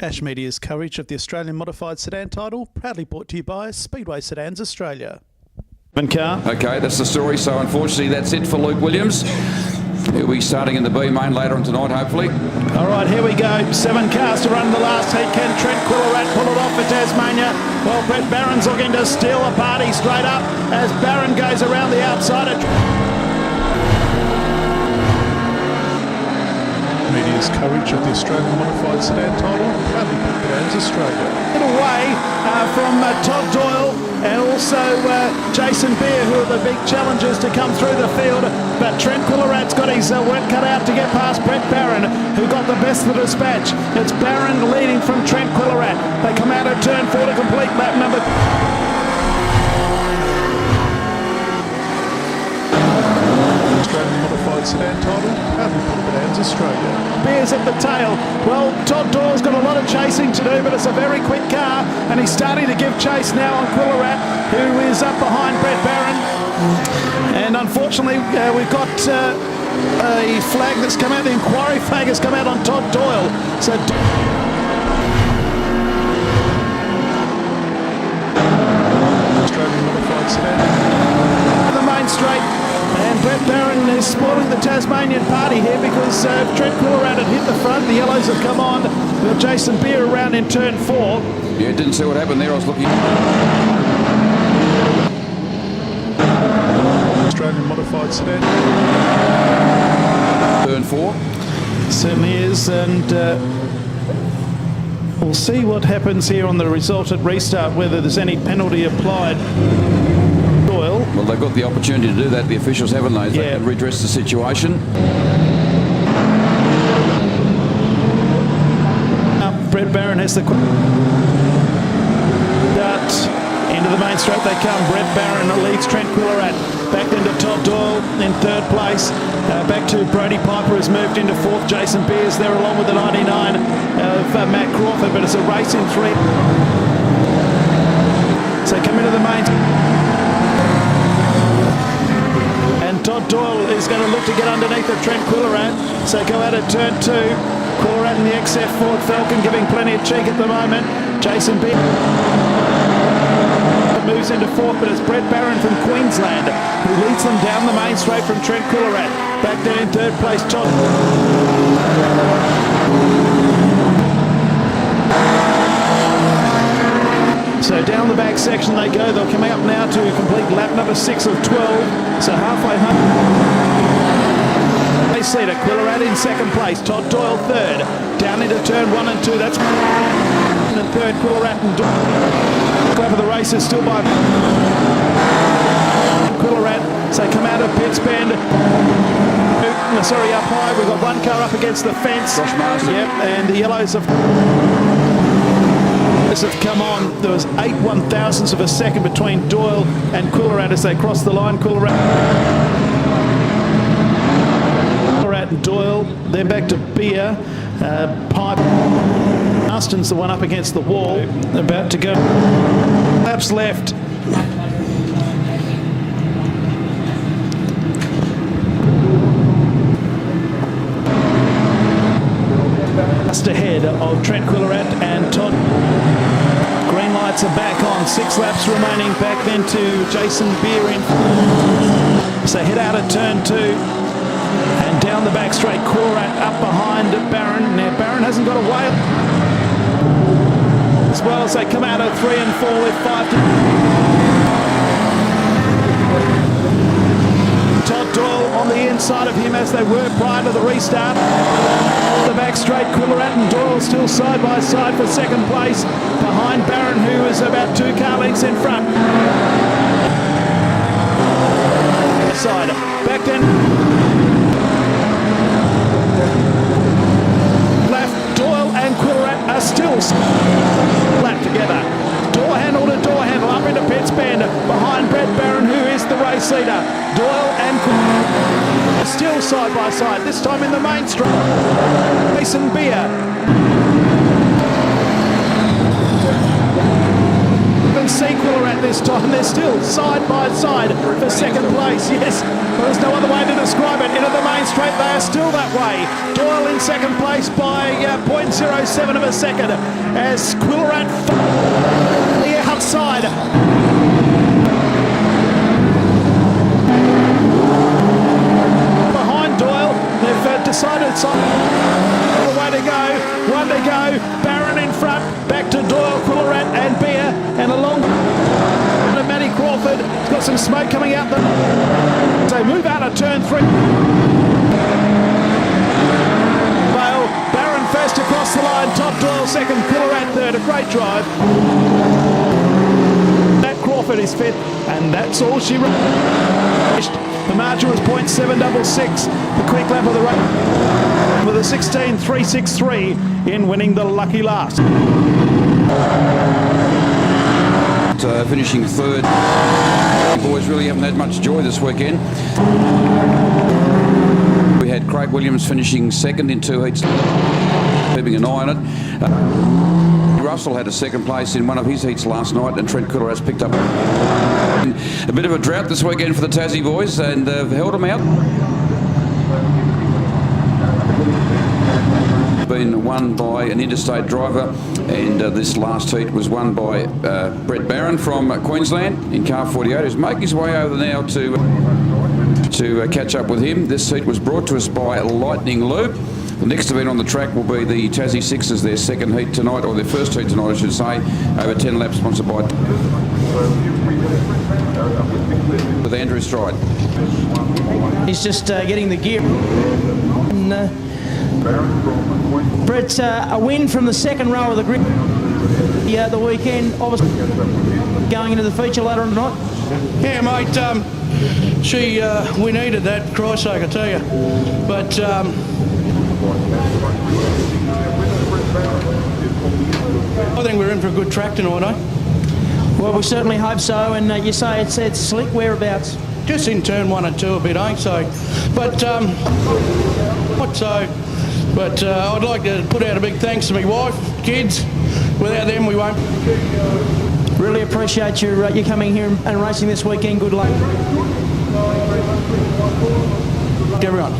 Cash Media's coverage of the Australian Modified Sedan title, proudly brought to you by Speedway Sedans Australia. Okay, that's the story. So unfortunately, that's it for Luke Williams. He'll be starting in the B main later on tonight, hopefully. All right, here we go. 7 cars to run the last heat. Can Trent Quillerat pull it off for Tasmania? Well, Brett Barron's looking to steal a party straight up as Barron goes around the outside. Media's coverage of the Australian Modified Sedan title, proudly brought to you Australia. Away from Todd Doyle and also Jason Beer, who are the big challengers to come through the field. But Trent Quillerat's got his work cut out to get past Brett Barron, who got the best of the dispatch. It's Barron leading from Trent Quillerat. They come out of turn 4 to complete lap number. Australian Modified Sedan title, proudly brought to you Australia. Beers at the tail. Well, Todd Doyle's got a lot of chasing to do, but it's a very quick car, and he's starting to give chase now on Quillerat, who is up behind Brett Barron. And unfortunately, we've got a flag that's come out. The inquiry flag has come out on Todd Doyle. So Australian Modified Sedan. The main straight. And Brett Barron is spoiling the Tasmanian party here because Trent Quillerat had hit the front. The yellows have come on. But Jason Beer around in turn 4. Yeah, didn't see what happened there. I was looking. Australian Modified Sedan. Turn 4. Certainly is, and we'll see what happens here on the result at restart, whether there's any penalty applied. Well, they've got the opportunity to do that, the officials, haven't they? They can redress the situation. Brett Barron has the start into the main straight they come. Brett Barron leads Trent Quillerat. Back into Todd Doyle in 3rd place. Back to Brody Piper, who's moved into 4th. Jason Beers there along with the 99 of Matt Crawford, but it's a race in 3. So come into the main. Todd Doyle is going to look to get underneath of Trent Quillerat. So go out at turn 2. Quillerat in the XF Ford Falcon giving plenty of cheek at the moment. Jason Beer moves into 4th, but it's Brett Barron from Queensland who leads them down the main straight from Trent Quillerat. Back down in 3rd place, Todd. So down the back section they go. They're coming up now to complete lap number 6 of 12. So halfway home. Sedan, Quillerat in 2nd place. Todd Doyle 3rd. Down into turn 1 and 2. That's and 3rd. Quillerat and Doyle. Over the race is still by Quillerat. So come out of pits bend. Sorry, up high. We've got one car up against the fence. Yep, and the yellows have come on. There was 8 1/1000ths of a second between Doyle and Quillerat as they crossed the line. Quillerat and Doyle, then back to Beer. Pipe. Aston's the one up against the wall, about to go. Laps left. Just ahead of Trent Quillerat and Todd. Green lights are back on. 6 laps remaining. Back then to Jason Beer in. So head out at turn 2 and down the back straight. Quillerat up behind Barron. Now Barron hasn't got away as well as they come out of 3 and 4 with 5 to. Todd Doyle on the inside of him as they were prior to the restart. The back straight, Quillerat and Doyle still side by side for 2nd place behind Barron, who is about 2 car lengths in front. Side back then. Left, Doyle and Quillerat are still flat together. Door handle to door handle up into pits bend behind Brett Barron, who is the race leader. Doyle and Quillerat still side by side, this time in the main straight. Jason Beer. sequel at this time. They're still side by side for second place. Yes, well, there's no other way to describe it. Into the main straight, they are still that way. Doyle in second place by 0.07 of a second as Quillerat the outside. Behind Doyle, they've decided way to go, one to go. Barron in front, back to Doyle, Quillerat and Beer, and along to Matty Crawford. He's got some smoke coming out. So move out of turn 3. Bale, Barron first across the line, top Doyle second, Quillerat third. A great drive. That Crawford is fifth, and that's all she reached. The margin was 0.766. The quick lap of the race with a 16.363 in winning the lucky last. Finishing third. The boys really haven't had much joy this weekend. We had Craig Williams finishing second in 2 heats, keeping an eye on it. Russell had a second place in one of his heats last night, and Trent Quillerat picked up a bit of a drought this weekend for the Tassie boys, and held them out. Been won by an interstate driver, and this last heat was won by Brett Barron from Queensland in car 48, who's making his way over now to catch up with him. This heat was brought to us by Lightning Lube. The next event on the track will be the Tassie Sixers, their second heat tonight, or their first heat tonight, I should say, over 10 laps, sponsored by with Andrew Stride. He's just getting the gear. And, Brett, a win from the second row of the grid the weekend, obviously going into the feature later on tonight. Yeah, mate, we needed that, Christ's sake, I tell you. But I think we're in for a good track tonight, eh? Well, we certainly hope so, and you say it's slick. Whereabouts? Just in turn 1 and 2 a bit, eh? So, but I'd like to put out a big thanks to my wife, kids. Without them, we won't. Really appreciate you coming here and racing this weekend. Good luck, everyone.